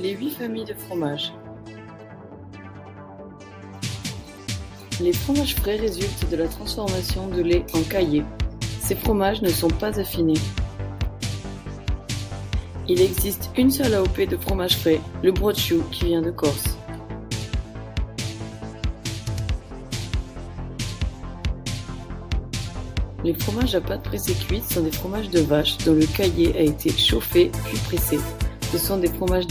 Les 8 familles de fromages. Les fromages frais résultent de la transformation de lait en caillé. Ces fromages ne sont pas affinés. Il existe une seule AOP de fromage frais, le brochu, qui vient de Corse. Les fromages à pâte pressée cuite sont des fromages de vache dont le caillé a été chauffé puis pressé. Ce sont des fromages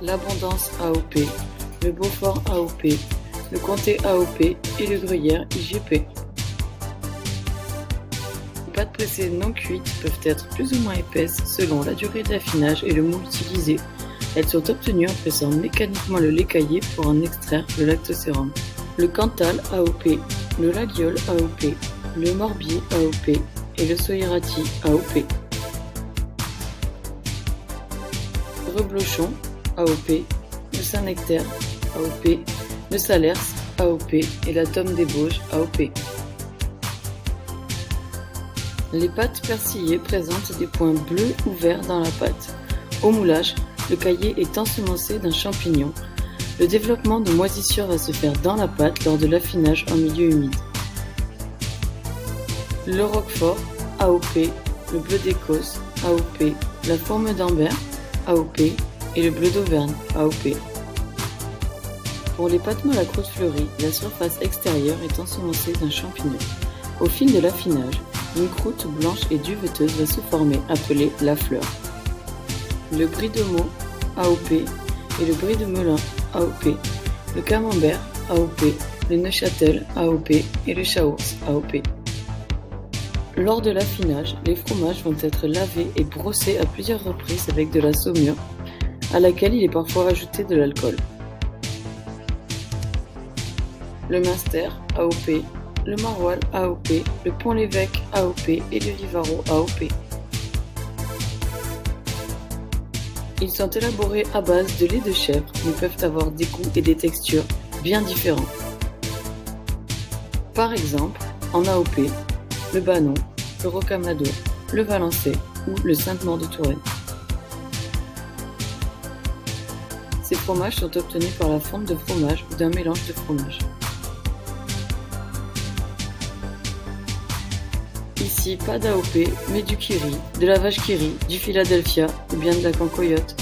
l'Abondance AOP, le Beaufort AOP, le Comté AOP et le Gruyère IGP. Les pâtes pressées non cuites peuvent être plus ou moins épaisses selon la durée d'affinage et le moule utilisé. Elles sont obtenues en pressant mécaniquement le lait caillé pour en extraire le lactosérum. Le Cantal AOP, le Laguiole AOP, le Morbier AOP et le Soierati AOP. Le Reblochon AOP, le Saint-Nectaire AOP, le Salers AOP et la Tome des Bauges AOP. Les pâtes persillées présentent des points bleus ou verts dans la pâte. Au moulage, le caillé est ensemencé d'un champignon. Le développement de moisissure va se faire dans la pâte lors de l'affinage en milieu humide. Le Roquefort AOP, le Bleu d'Écosse AOP, la Fourme d'Ambert AOP et le Bleu d'Auvergne AOP. Pour les pâtes molles à croûte fleurie, la surface extérieure est ensemencée d'un champignon. Au fil de l'affinage, une croûte blanche et duveteuse va se former, appelée la fleur. Le Brie de Meaux AOP et le Brie de Melun AOP, le Camembert AOP, le Neuchâtel AOP et le Chaours AOP. Lors de l'affinage, les fromages vont être lavés et brossés à plusieurs reprises avec de la saumure, à laquelle il est parfois rajouté de l'alcool. Le Munster AOP, le Maroilles AOP, le Pont-l'Évêque AOP et le Vivaro AOP. Ils sont élaborés à base de lait de chèvre, mais peuvent avoir des goûts et des textures bien différents. Par exemple, en AOP, le Banon, le Rocamadour, le Valençay ou le Sainte-Maure de Touraine. Ces fromages sont obtenus par la fonte de fromage ou d'un mélange de fromage. Ici, pas d'AOP, mais du Kiri, de la vache Kiri, du Philadelphia ou bien de la Cancoyote.